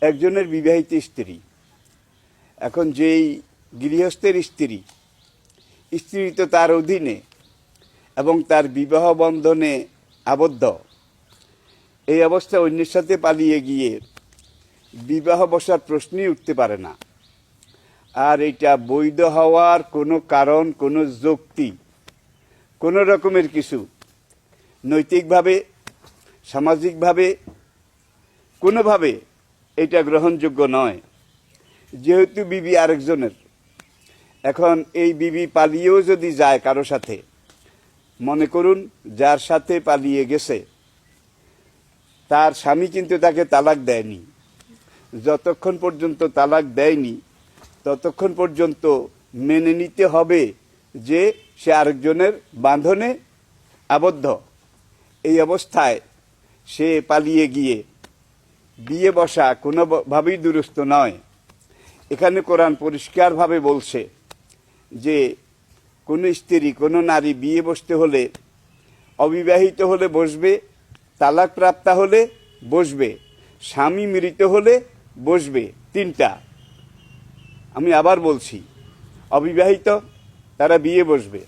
একজনের বিবাহিত স্ত্রী, এখন যেই গৃহস্থের স্ত্রী তো তার অধীনে এবং তার বিবাহ বন্ধনে আবদ্ধ, এই অবস্থায় অন্যের সাথে পালিয়ে গিয়ে বিবাহ বসার প্রশ্নই উঠতে পারে না। আর এটা বৈধ হওয়ার কোনো কারণ, কোনো যুক্তি, কোনো রকমের কিছু নৈতিকভাবে, সামাজিকভাবে কোনোভাবে এটা গ্রহণযোগ্য নয়। যেহেতু বিবি আরেকজনের, এখন এই বিবি পালিয়েও যদি যায় কারো সাথে, মনে করুন যার সাথে পালিয়ে গেছে তার স্বামী কিন্তু তাকে তালাক দেয়নি, যতক্ষণ পর্যন্ত তালাক দেয়নি ততক্ষণ পর্যন্ত মেনে নিতে হবে যে সে আরেকজনের বাঁধনে আবদ্ধ। এই অবস্থায় সে পালিয়ে গিয়ে বিয়ে বসা কোনোভাবেই দুরূহ নয়। এখানে কোরআন পরিষ্কারভাবে বলছে যে কোনো স্ত্রী, কোনো নারী বিয়ে বসতে হলে, অবিবাহিত হলে বসবে, তালাক প্রাপ্তা হলে বসবে, স্বামী মৃত হলে বসবে। তিনটা, আমি আবার বলছি, অবিবাহিত তারা বিয়ে বসবে,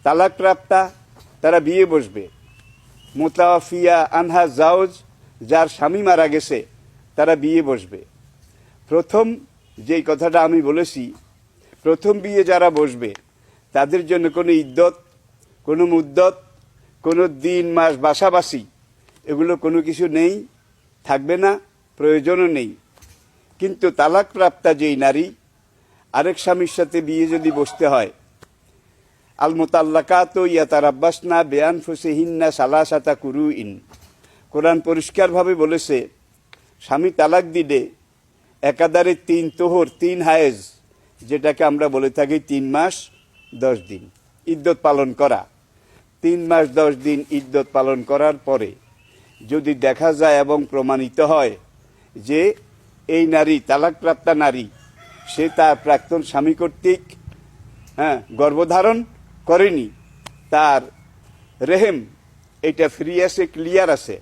তালাক প্রাপ্তা তারা বিয়ে বসবে, মুতাওয়াফিয়া আনহা জাওজ যার স্বামী মারা গেছে তারা বিয়ে বসবে। প্রথম যেই কথাটা আমি বলেছি, প্রথম বিয়ে যারা বসবে তাদের জন্য কোনো ইদ্যত, কোনো মুদ্দত, কোনো দিন মাস বাসাবাসি এগুলো কোনো কিছু নেই, থাকবে না, প্রয়োজনও নেই। কিন্তু তালাক প্রাপ্তা যেই নারী, আরেক স্বামীর সাথে বিয়ে যদি বসতে হয়, আল মুতাল্লাকাতু ইয়াতারাব্বাসনা বিআনফুসিহিন্না সালাসাতা কুরুইন, কোরআন পরিষ্কারভাবে বলেছে স্বামী তালাক দিলে একাধারে 3 তোহর, 3 হায়েজ, যেটাকে আমরা বলে থাকি 3 মাস 10 দিন ইদ্যত পালন করা। 3 মাস 10 দিন ইদ্যত পালন করার পরে যদি দেখা যায় এবং প্রমাণিত হয় যে এই নারী তালাকপ্রাপ্তা নারী, সে তার প্রাক্তন স্বামী কর্তৃক গর্ভধারণ করেনি, তার রেহেম এটা ফ্রি আছে, ক্লিয়ার আছে,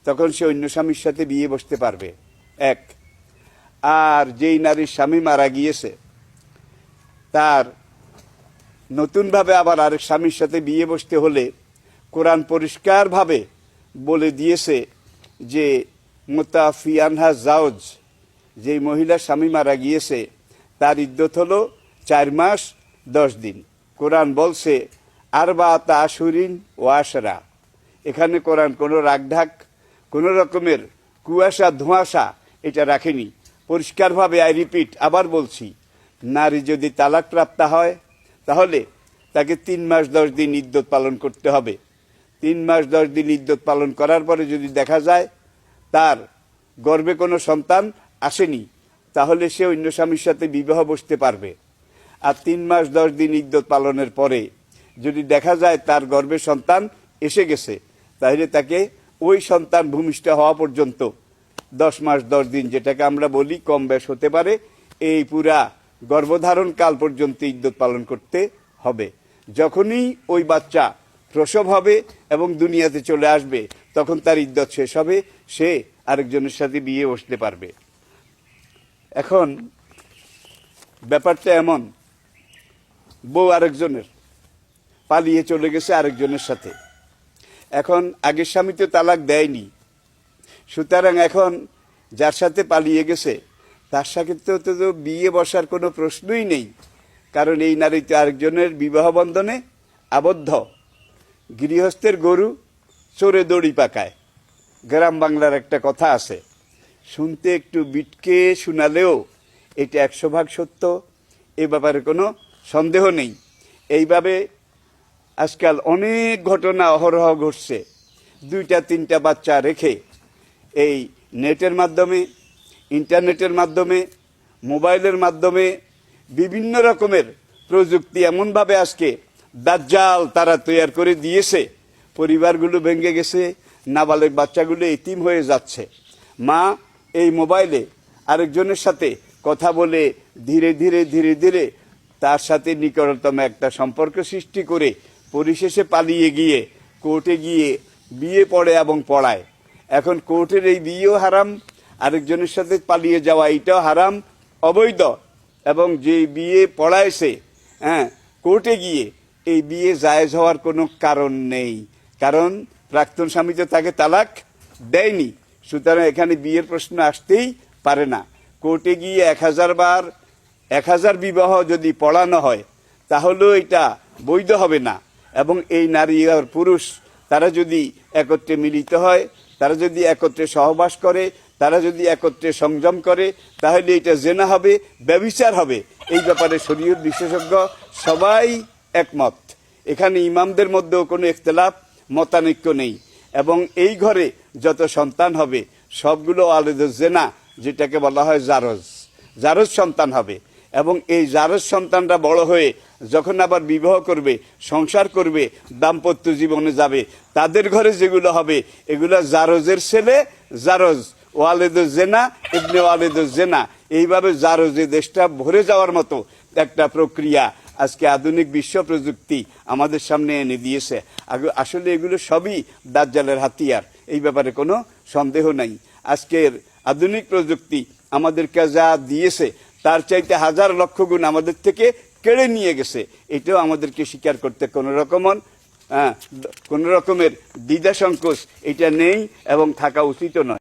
তখন সে অন্য স্বামীর সাথে বিয়ে বসতে পারবে। এক। আর যেই নারীর স্বামী মারা গিয়েছে, তার নতুনভাবে আবার আরেক স্বামীর সাথে বিয়ে বসতে হলে কোরআন পরিষ্কারভাবে বলে দিয়েছে যে মুতাওয়াফি আনহা জাওজ, যেই মহিলার স্বামী মারা গিয়েছে তার ইদ্যত হলো 4 মাস 10 দিন। কোরআন বলছে আরবাআতা আশহুরিন ওয়া আশরা। এখানে কোরআন কোনো রাগঢাক, কোনো রকমের কুয়াশা ধোঁয়াশা এটা রাখেনি। পরিষ্কারভাবে, আই রিপিট, আবার বলছি, নারী যদি তালাক প্রাপ্তা হয় তাহলে তাকে 3 মাস 10 দিন ইদ্যত পালন করতে হবে। 3 মাস 10 দিন ইদ্যত পালন করার পরে যদি দেখা যায় তার গর্ভে কোনো সন্তান আসেনি, তাহলে সে অন্য স্বামীর সাথে বিবাহ বসতে পারবে। আর 3 মাস 10 দিন ইদ্যত পালনের পরে যদি দেখা যায় তার গর্ভে সন্তান এসে গেছে, তাহলে তাকে ওই সন্তান ভূমিষ্ঠ হওয়া পর্যন্ত 10 মাস 10 দিন, যেটাকে আমরা বলি কম বেশ হতে পারে, এই পুরা গর্ভধারণ কাল পর্যন্ত ইদ্যত পালন করতে হবে। যখনই ওই বাচ্চা প্রসব হবে এবং দুনিয়াতে চলে আসবে, তখন তার ইদ্যত শেষ হবে, সে আরেকজনের সাথে বিয়ে বসতে পারবে। এখন ব্যাপারটা এমন, বউ আরেকজনের, পালিয়ে চলে গেছে আরেকজনের সাথে। এখন আগের স্বামী তো তালাক দেয়নি, সুতরাং এখন যার সাথে পালিয়ে গেছে তার সাথে তো বিয়ে বসার কোনো প্রশ্নই নেই, কারণ এই নারী তো আরেকজনের বিবাহ বন্ধনে আবদ্ধ। গৃহস্থের গরু চোরে দড়ি পাকায়, গ্রাম বাংলার একটা কথা আছে, শুনতে একটু বিটকে শোনালেও এটা 100% সত্য, এ ব্যাপারে কোনো সন্দেহ নেই। এইভাবে আজকাল অনেক ঘটনা অহরহ ঘটছে। 2-3টা বাচ্চা রেখে এই নেটের মাধ্যমে, ইন্টারনেটের মাধ্যমে, মোবাইলের মাধ্যমে বিভিন্ন রকমের প্রযুক্তি এমনভাবে আজকে দাজ্জাল তারা তৈরি করে দিয়েছে, পরিবারগুলো ভেঙে গেছে, নাবালক বাচ্চাগুলো এতিম হয়ে যাচ্ছে। মা এই মোবাইলে আরেকজনের সাথে কথা বলে ধীরে ধীরে ধীরে ধীরে তার সাথে নিকটতম একটা সম্পর্ক সৃষ্টি করে পরিশেষে পালিয়ে গিয়ে কোর্টে গিয়ে বিয়ে পড়ে এবং পড়ায়। এখন কোর্টের এই বিয়েও হারাম, আরেকজনের সাথে পালিয়ে যাওয়া এটাও হারাম, অবৈধ। এবং যে বিয়ে পড়াইছে কোর্টে গিয়ে, এই বিয়ে জায়েজ হওয়ার কোনো কারণ নেই, কারণ প্রাক্তন স্বামী তো তাকে তালাক দেয়নি। সুতরাং এখানে বিয়ের প্রশ্ন আসতেই পারে না। কোর্টে গিয়ে 1000 বিবাহ যদি পড়ানো হয় তাহলেও এটা বৈধ হবে না। এবং এই নারী আর পুরুষ তারা যদি একত্রে মিলিত হয়, তারা যদি একত্রে সহবাস করে, তারা যদি একত্রে সংযম করে, তাহলে এটা জেনা হবে, ব্যভিচার হবে। এই ব্যাপারে শরীয়ত বিশেষজ্ঞ সবাই একমত। এখানে ইমামদের মধ্যেও কোনো ইখতিলাফ, মতানৈক্য নেই। এবং এই ঘরে যত সন্তান হবে সবগুলো ওয়ালিদুজ জেনা, যেটাকে বলা হয় জারজ সন্তান হবে। এবং এই জারজ সন্তানরা বড় হয়ে যখন আবার বিবাহ করবে, সংসার করবে, দাম্পত্য জীবনে যাবে, তাদের ঘরে যেগুলো হবে এগুলো জারজের ছেলে জারজ, ওয়ালিদুজ জেনা, ইবনে ওয়ালিদুজ জেনা, এইভাবে জারজে দেশটা ভরে যাওয়ার মতো একটা প্রক্রিয়া আজকে আধুনিক বিশ্ব প্রযুক্তি আমাদের সামনে এনে দিয়েছে। আসলে এগুলো সবই দাজ্জালের হাতিয়ার, এই ব্যাপারে কোনো সন্দেহ নাই। আজকের আধুনিক প্রযুক্তি আমাদেরকে যা দিয়েছে তার চাইতে 1000 লক্ষ গুণ আমাদের থেকে কেড়ে নিয়ে গেছে। এটাও আমাদেরকে স্বীকার করতে কোনো রকমের দ্বিধা সংকোচ এটা নেই এবং থাকা উচিত নয়।